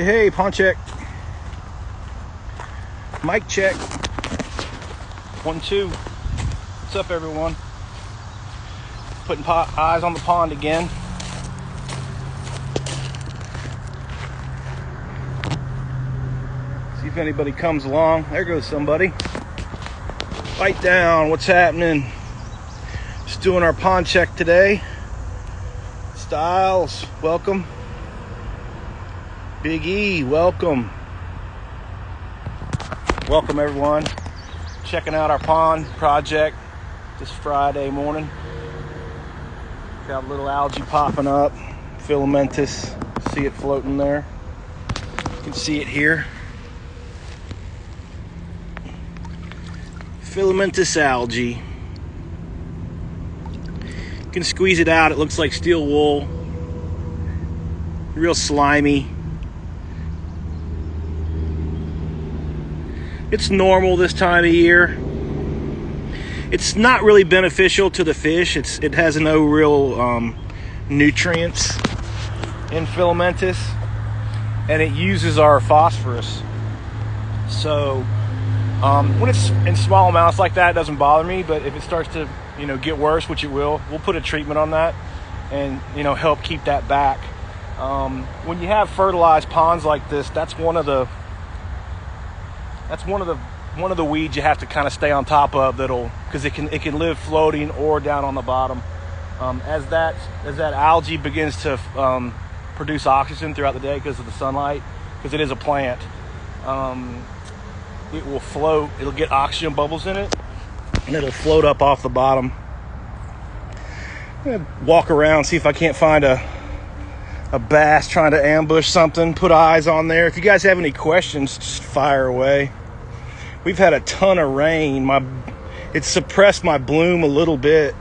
Hey, pawn check. Mic check. 1, 2. What's up, everyone? Putting eyes on the pond again. See if anybody comes along. There goes somebody. Bite down. What's happening? Just doing our pond check today. Styles, welcome. Big E, welcome. Welcome, everyone. Checking out our pond project this Friday morning. Got a little algae popping up. Filamentous. See it floating there. You can see it here. Filamentous algae. You can squeeze it out. It looks like steel wool. Real slimy. It's normal this time of year. It's not really beneficial to the fish. It has no real nutrients in filamentous, and it uses our phosphorus. So when it's in small amounts like that, it doesn't bother me. But if it starts to get worse, which it will, we'll put a treatment on that and help keep that back. When you have fertilized ponds like this, that's one of the weeds you have to kind of stay on top of, because it can live floating or down on the bottom. As that algae begins to produce oxygen throughout the day because of the sunlight, because it is a plant, it will float. It'll get oxygen bubbles in it, and it'll float up off the bottom. I'm gonna walk around, see if I can't find a bass trying to ambush something. Put eyes on there. If you guys have any questions, just fire away. We've had a ton of rain. It's suppressed my bloom a little bit.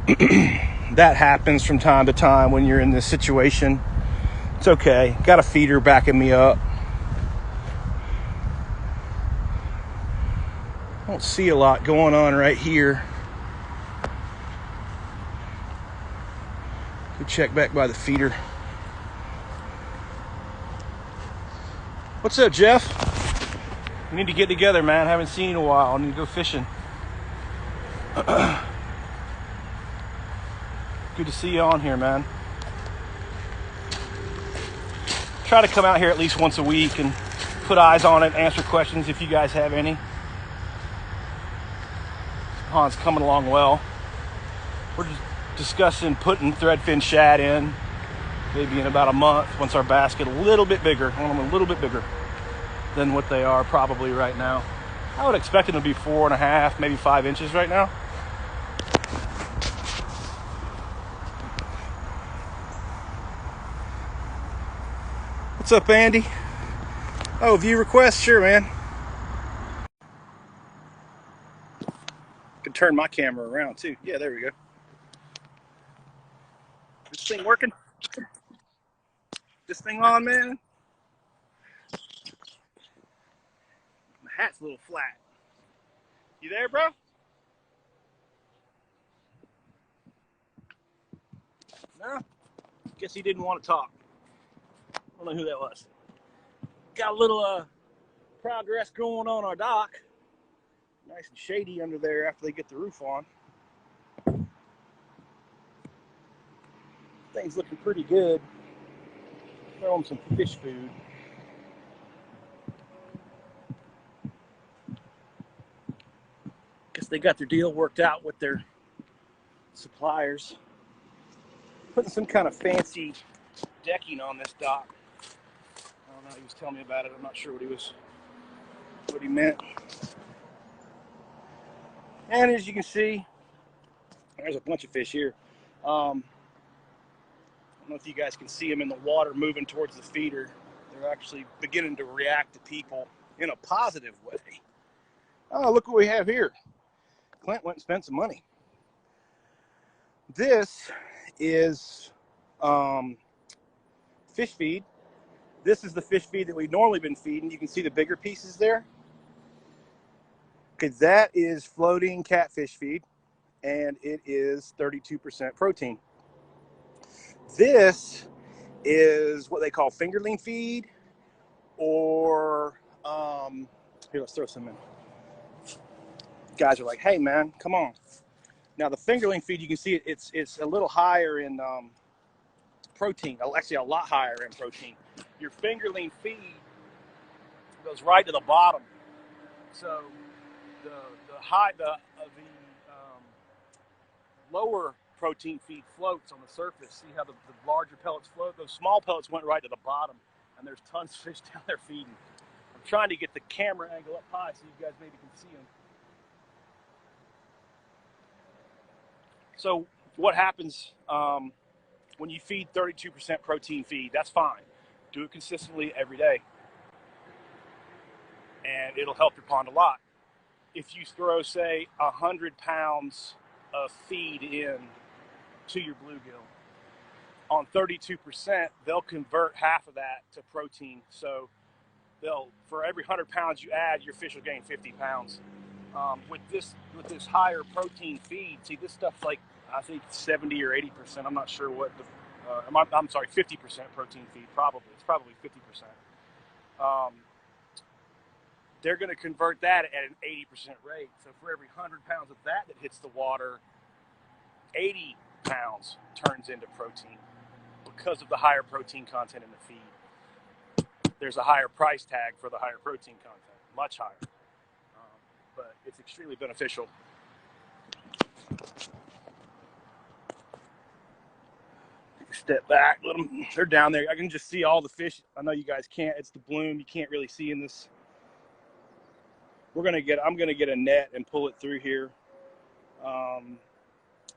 That happens from time to time when you're in this situation. It's okay. Got a feeder backing me up. I don't see a lot going on right here. Go check back by the feeder. What's up, Jeff? We need to get together, man. Haven't seen you in a while. I need to go fishing. Good to see you on here, man. Try to come out here at least once a week and put eyes on it, answer questions if you guys have any. This pond's coming along well. We're just discussing putting threadfin shad in maybe in about a month once our bass get a little bit bigger. I want them a little bit bigger than what they are probably right now. I would expect them to be 4.5, maybe 5 inches right now. What's up, Andy? Oh, view request? Sure, man. Can turn my camera around too. Yeah, there we go. This thing working? This thing on, man? My hat's a little flat. You there, bro? No? Guess he didn't want to talk. I don't know who that was. Got a little progress going on our dock. Nice and shady under there after they get the roof on. Thing's looking pretty good. Throw them some fish food. Guess they got their deal worked out with their suppliers. Putting some kind of fancy decking on this dock. I don't know, he was telling me about it. I'm not sure what he meant. And as you can see, there's a bunch of fish here. I don't know if you guys can see them in the water moving towards the feeder. They're actually beginning to react to people in a positive way. Oh, look what we have here. Clint went and spent some money. This is fish feed. This is the fish feed that we've normally been feeding. You can see the bigger pieces there. Okay, that is floating catfish feed, and it is 32% protein. This is what they call fingerling feed. or here, let's throw some in. Guys are like, hey man, come on. Now the fingerling feed, you can see it's a little higher in protein, actually a lot higher in protein. Your fingerling feed goes right to the bottom, so the lower protein feed floats on the surface. See how the larger pellets float? Those small pellets went right to the bottom, and there's tons of fish down there feeding. I'm trying to get the camera angle up high so you guys maybe can see them. So what happens when you feed 32% protein feed? That's fine. Do it consistently every day, and it'll help your pond a lot. If you throw, say, 100 pounds of feed in to your bluegill, on 32%, they'll convert half of that to protein. So for every 100 pounds you add, your fish will gain 50 pounds. With this higher protein feed, see, this stuff's like, I think 70 or 80%. I'm not sure what I'm sorry, 50% protein feed. It's probably 50%. They're going to convert that at an 80% rate. So for every 100 pounds of that hits the water, 80 pounds turns into protein because of the higher protein content in the feed. There's a higher price tag for the higher protein content, much higher, but it's extremely beneficial. Step back, they're down there. I can just see all the fish. I know you guys can't. It's the bloom. You can't really see in this. I'm gonna get a net and pull it through here.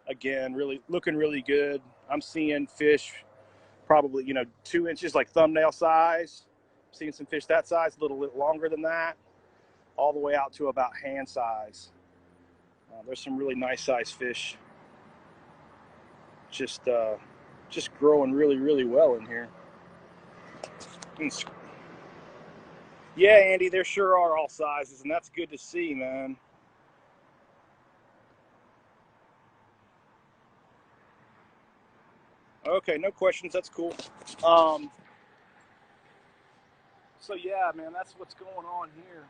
Again, really looking really good. I'm seeing fish probably 2 inches, like thumbnail size. I'm seeing some fish that size, a little bit longer than that, all the way out to about hand size. There's some really nice sized fish. Just growing really, really well in here. Yeah, Andy, there sure are all sizes, and that's good to see, man. Okay, no questions. That's cool. So yeah, man, that's what's going on here.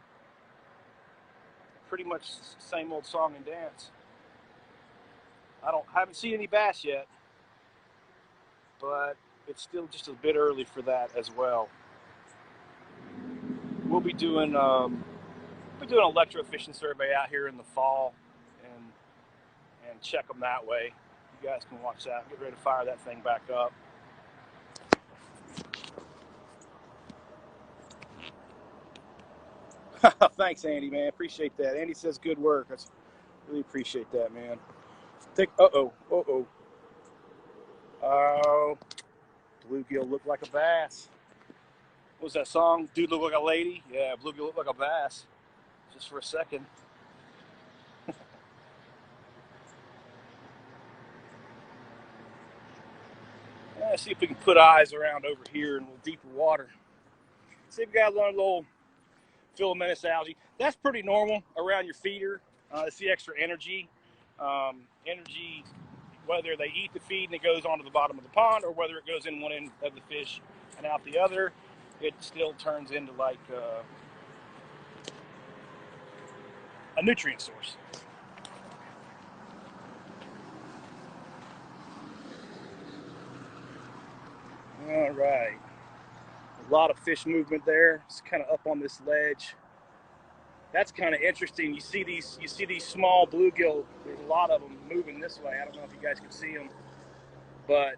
Pretty much same old song and dance. Haven't seen any bass yet, but it's still just a bit early for that as well. We'll be doing an electrofishing survey out here in the fall, and check them that way. You guys can watch that. Get ready to fire that thing back up. Thanks, Andy, man. Appreciate that. Andy says good work. I really appreciate that, man. Oh, bluegill look like a bass. What was that song? Dude look like a lady? Yeah, bluegill look like a bass. Just for a second. Let's see if we can put eyes around over here in a little deeper water. See if we got a little filamentous algae. That's pretty normal around your feeder. It's the extra energy. Energy, whether they eat the feed and it goes onto the bottom of the pond, or whether it goes in one end of the fish and out the other, it still turns into like a nutrient source. All right. A lot of fish movement there. It's kind of up on this ledge. That's kind of interesting. You see these small bluegill. There's a lot of them moving this way. I don't know if you guys can see them, but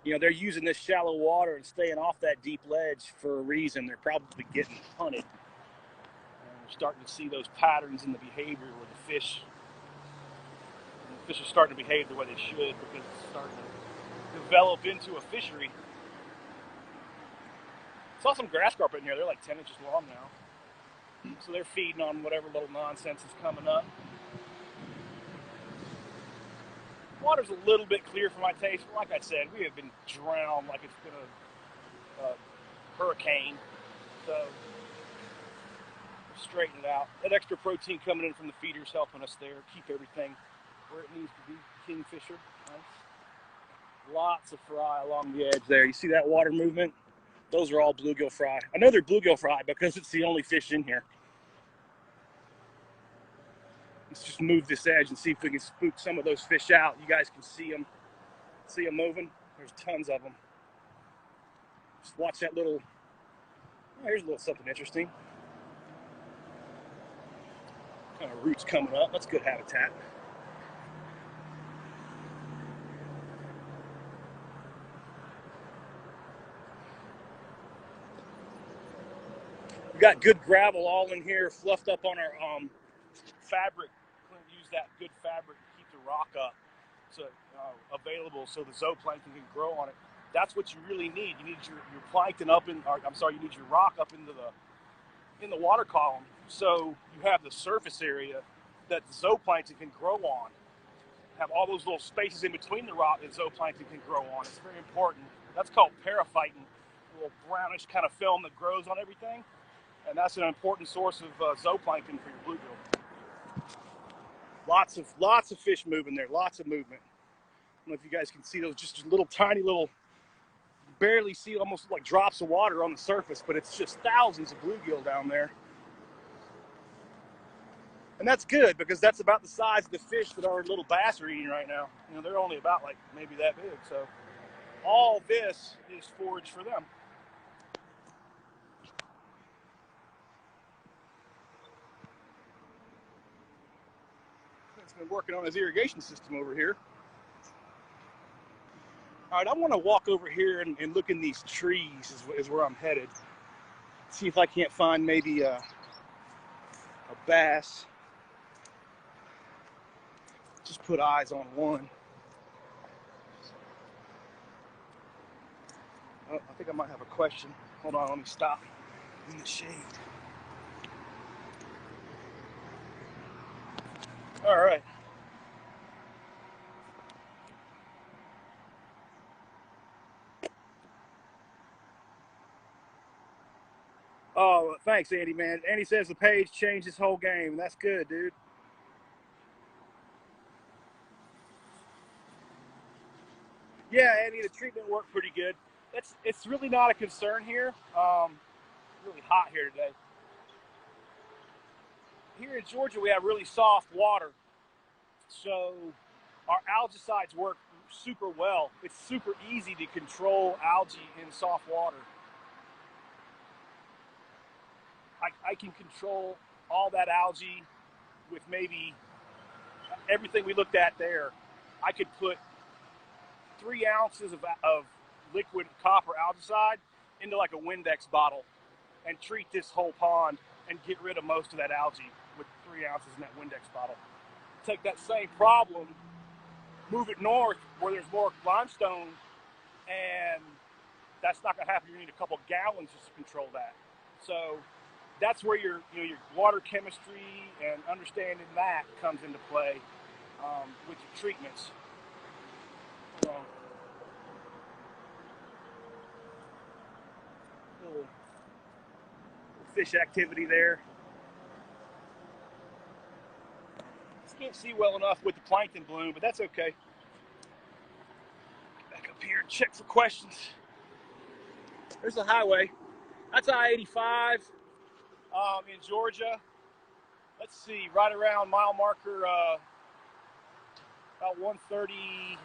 they're using this shallow water and staying off that deep ledge for a reason. They're probably getting hunted. And we're starting to see those patterns in the behavior where the fish are starting to behave the way they should, because it's starting to develop into a fishery. Saw some grass carp in here. They're like 10 inches long now. So they're feeding on whatever little nonsense is coming up. Water's a little bit clear for my taste. Like I said, we have been drowned like it's been a hurricane. So straighten it out. That extra protein coming in from the feeder's helping us there. Keep everything where it needs to be. Kingfisher. Nice. Lots of fry along the edge there. You see that water movement? Those are all bluegill fry. I know they're bluegill fry because it's the only fish in here. Let's just move this edge and see if we can spook some of those fish out. You guys can see them moving. There's tons of them. Just watch that little, oh, here's a little something interesting. Kind of roots coming up. That's good habitat. We got good gravel all in here, fluffed up on our fabric. We're going to use that good fabric to keep the rock up, so available so the zooplankton can grow on it. That's what you really need. You need your plankton up in, or, I'm sorry, you need your rock up into in the water column, so you have the surface area that the zooplankton can grow on. Have all those little spaces in between the rock that zooplankton can grow on. It's very important. That's called periphyton, a little brownish kind of film that grows on everything. And that's an important source of zooplankton for your bluegill. Lots of fish moving there, lots of movement. I don't know if you guys can see those, just little tiny little, barely see, almost like drops of water on the surface, but it's just thousands of bluegill down there. And that's good because that's about the size of the fish that our little bass are eating right now. You know, they're only about like maybe that big. So all this is forage for them. He's been working on his irrigation system over here. All right, I want to walk over here and look in these trees is where I'm headed. See if I can't find maybe a bass. Just put eyes on one. Oh, I think I might have a question. Hold on, let me stop in the shade. All right. Oh, thanks, Andy, man. Andy says the page changed his whole game. That's good, dude. Yeah, Andy, the treatment worked pretty good. It's really not a concern here. Really hot here today. Here in Georgia, we have really soft water, so our algicides work super well. It's super easy to control algae in soft water. I can control all that algae with maybe everything we looked at there. I could put 3 ounces of liquid copper algicide into like a Windex bottle and treat this whole pond and get rid of most of that algae with 3 ounces in that Windex bottle. Take that same problem, move it north where there's more limestone, and that's not going to happen. You need a couple gallons just to control that. So that's where your water chemistry and understanding that comes into play with your treatments. Little fish activity there. Just can't see well enough with the plankton bloom, but that's okay. Get back up here and check for questions. There's the highway. That's I-85 in Georgia. Let's see, right around mile marker about 135,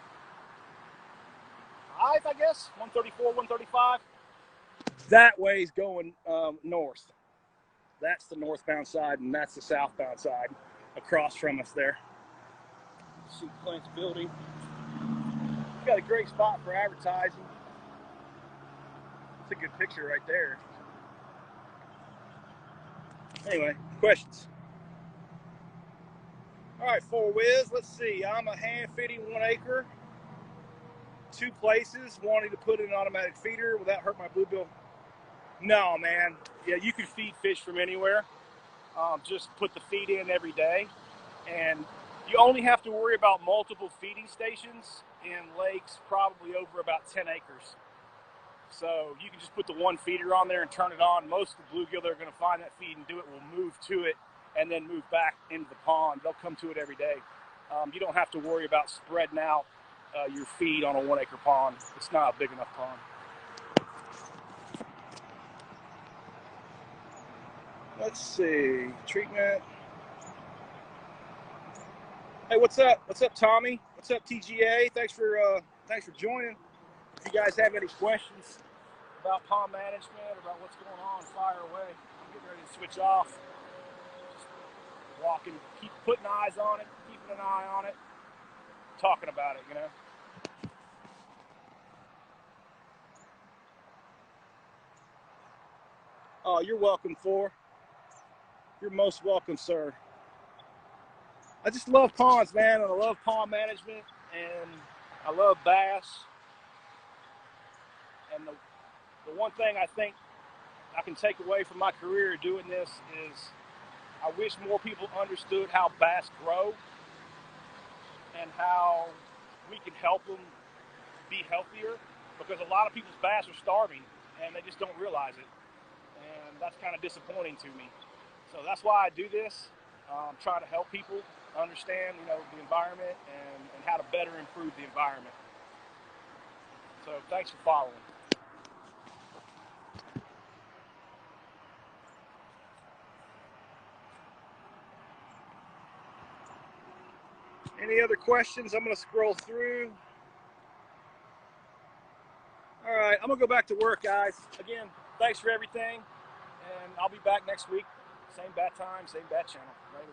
I guess, 134, 135. That way's going north. That's the northbound side, and that's the southbound side across from us there. See Clint's building. Got a great spot for advertising. It's a good picture right there. Anyway, questions? All right, 4Wiz, let's see. I'm a hand feeding 1 acre. 2 places, wanting to put in an automatic feeder without hurting my bluebill. No, man. Yeah, you can feed fish from anywhere. Just put the feed in every day. And you only have to worry about multiple feeding stations in lakes probably over about 10 acres. So you can just put the 1 feeder on there and turn it on. Most of the bluegill that are going to find that feed and do it will move to it and then move back into the pond. They'll come to it every day. You don't have to worry about spreading out your feed on a 1 acre pond. It's not a big enough pond. Let's see. Treatment. Hey, what's up? What's up, Tommy? What's up, TGA? Thanks for joining. If you guys have any questions about pond management or about what's going on, fire away. I'm getting ready to switch off. Just walking, keep putting eyes on it, keeping an eye on it, talking about it, you know. Oh, you're welcome, Thor. You're most welcome, sir. I just love ponds, man, and I love pond management, and I love bass. And the one thing I think I can take away from my career doing this is I wish more people understood how bass grow and how we can help them be healthier, because a lot of people's bass are starving and they just don't realize it. And that's kind of disappointing to me. So that's why I do this. Try to help people understand, the environment and how to better improve the environment. So thanks for following. Any other questions? I'm going to scroll through. All right, I'm going to go back to work, guys. Again, thanks for everything, and I'll be back next week. Same bat time, same bat channel. Later.